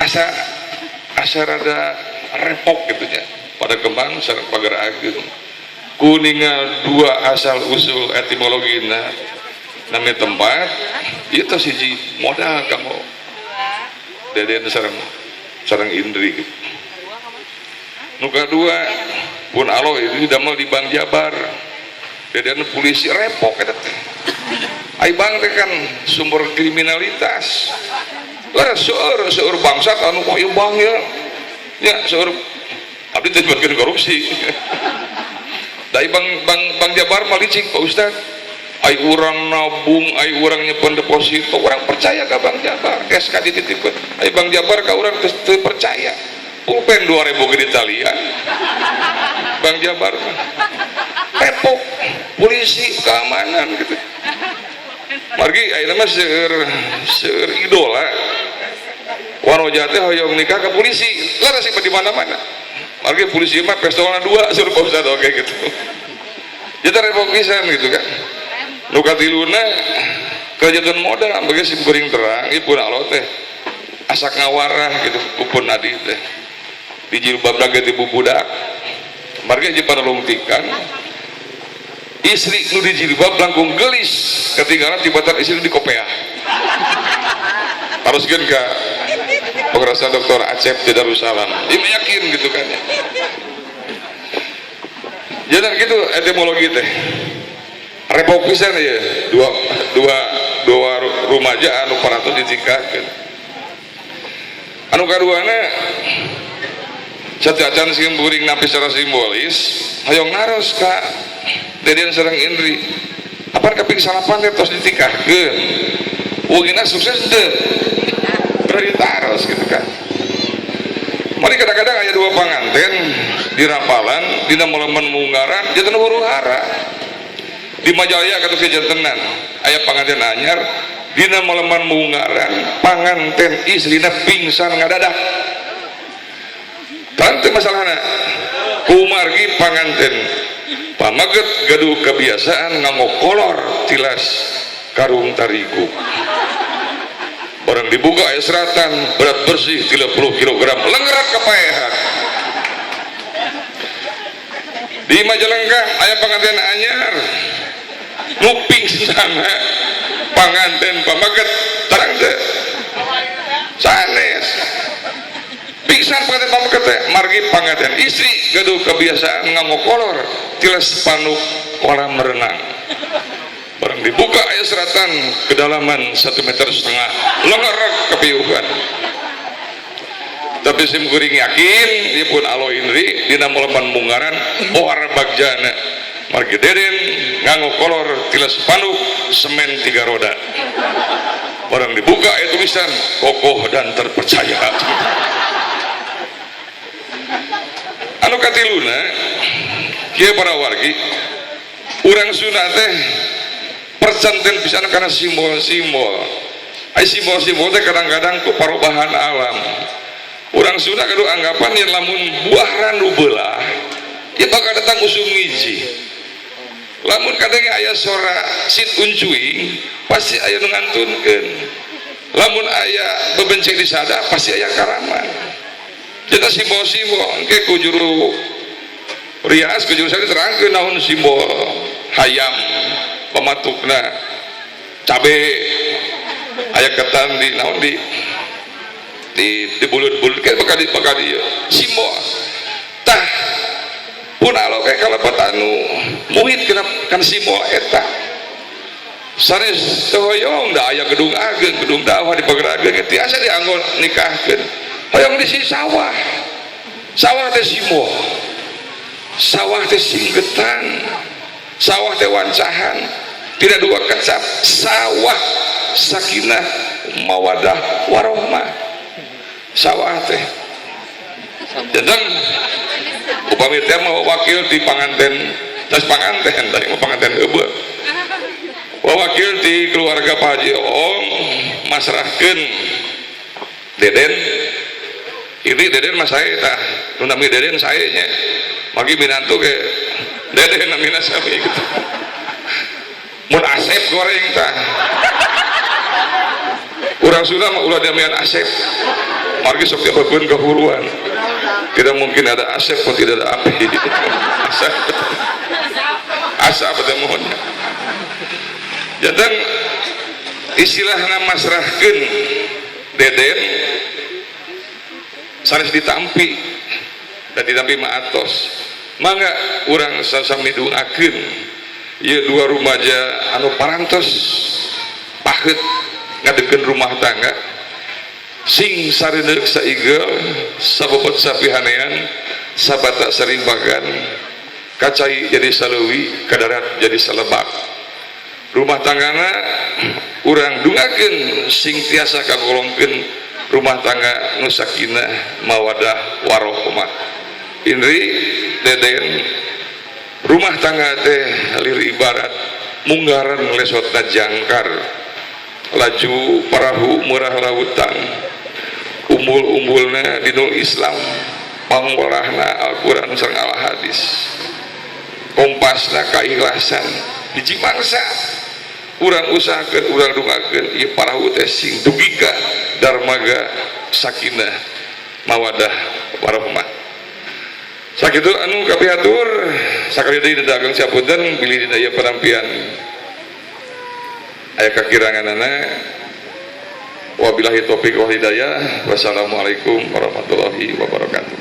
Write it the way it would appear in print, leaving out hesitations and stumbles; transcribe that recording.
asa asa rada repok gitu ya pada kembang sareng pagar ageung kuninga dua asal usul etimologina namanya tempat itu siji modal kamu deden sareng Indri nuka dua pun alo ini damel di Bang Jabar deden polisi repok eta teh ai bang teh kan sumber kriminalitas lah seueur bangsa anu koyo bang ya seueur abdi teh bikin korupsi dari bang Jabar mah licik Pak Ustad ai urang nabung ai urang nyimpen deposito orang percaya ka Bang Jabar SK dititipkeun ai Bang Jabar ka urang teu percaya pulpen 2000 ke Italia Bang Jabar repok polisi keamanan gitu margi ayeuna mah seueur idola wanoja teh hoyong nikah ke polisi laras di mana-mana margi polisi mah pistolna 2 suruh Pak Ustad oke gitu jadi repot pisan gitu kan nu katiluna kejadian modal bagi sim kuring terang ieu pun alo teh asa ngawarah gitu upun adi teh di jilbab lagi ti bubudak margi jeung panalungtikan istri nu di jilbab langkung gelis ketinggalan tibatan istri di kopeah haruskeun ka pengrasa Dr. Acep di Darussalam dia yakin gitu kan ya jadi gitu etimologi teh repot pisan ya dua rumaja anu parantos ditingkatkeun anu kaduana cacacan simburing napi secara simbolis hayong naros ka deden sareng Indri apaan kaping salapan teh tos ditingkatkeun ugina sukses teu prioritas gitu kan mari kadang-kadang aya dua panganten di rapalan dina molemen munggaran janten huru-hara di Majalaya kata jantenan aya panganten anyar dina molemen munggaran panganten istrina pingsan ngadadak tante masalahna kumargi panganten pamaget gaduh kebiasaan nganggo kolor tilas karung tarigu barang dibuka aya seratan berat bersih 30 kg lenggerat kepaehan di Majalengka aya panganten anyar nu pingsan panganten pamaget tarang teh sanes pingsan panganten pamaget teh margi panganten istri gaduh kebiasaan nganggo kolor tilas panuk kolam renang barang dibuka aya seratan kedalaman 1,5 meter lengerak kepiuhan tapi sim kuring yakin dia pun alo Indri dina moleman munggaran ohar bagjana margi deden nganggo kolor tilas panuk semen 3 roda barang dibuka aya tulisan kokoh dan terpercaya anu katiluna kieu para wargi urang Sunda teh percanten pisan karena simbol-simbol ai simbol-simbol teh kadang-kadang ku perubahan alam urang Sunda kadu anggapan yang lamun buah randu beulah ieu bakal datang usum ngiji lamun kadang aya sora sit uncuing pasti aya nu ngantunkeun lamun aya bebenceng di sada pasti aya karaman jadi simbol-simbol engke ku juru rias ku juru sari terangkeun naon simbol hayam pematukna cabe aya ketan di naon di bulut-bulut kayak bakal di simbol tah pun alo kayak kalapat anu muhit kan simbol eta sanes hoyong da aya gedung ageung gedung dakwah di pagar ageung tiasa dianggo nikahkeun hoyong di si sawah teh simbol sawah teh singgetan sawah teh wancahan tidak dua kecap sawah sakinah mawadah warohmah sawah teh janten upami teh mau wakil di panganten tas panganten tadi mau panganten heubeul wakil di keluarga Pak Haji Om masrahkeun deden ini deden mas saya tah nu nami deden saya nya magi minantu ke deden namina sami gitu mun Asep goreng tah urang Sunda mah ulah damian Asep margi sok diapapun kehuruan. Tidak mungkin ada asap pun tidak ada api. Asap ada mohonnya. Jantan istilahna masrahkeun deden sanes ditampi dan ditampi maatos mangga urang sasami dungakeun ieu dua rumaja anu parantos paheut ngadekeun rumah tangga sing sareundeuk saigel sabobot sapihanean sabata sarimbagan kacai jadi saleuwi kadarat jadi salebak rumah tanggana urang dungakeun sing tiasa kagolongkeun rumah tangga nu sakinah mawadah warohmah. Indri deden rumah tangga teh lir ibarat munggaran lesotna jangkar laju parahu murah lautan umbul-umbulna dinul Islam pangorahna Al-Quran sareng Al-Hadis kompasna kaikhlasan hiji mangsa urang usahakeun urang dungakeun ieu parahu teh sing dugi ka darmaga sakinah mawadah warahmah. Sakitu anu kapiatur sakali deui dagang sapunten bilih dina ieu penampian aya kakiranganana wabillahi taufik wal hidayah wassalamualaikum warahmatullahi wabarakatuh.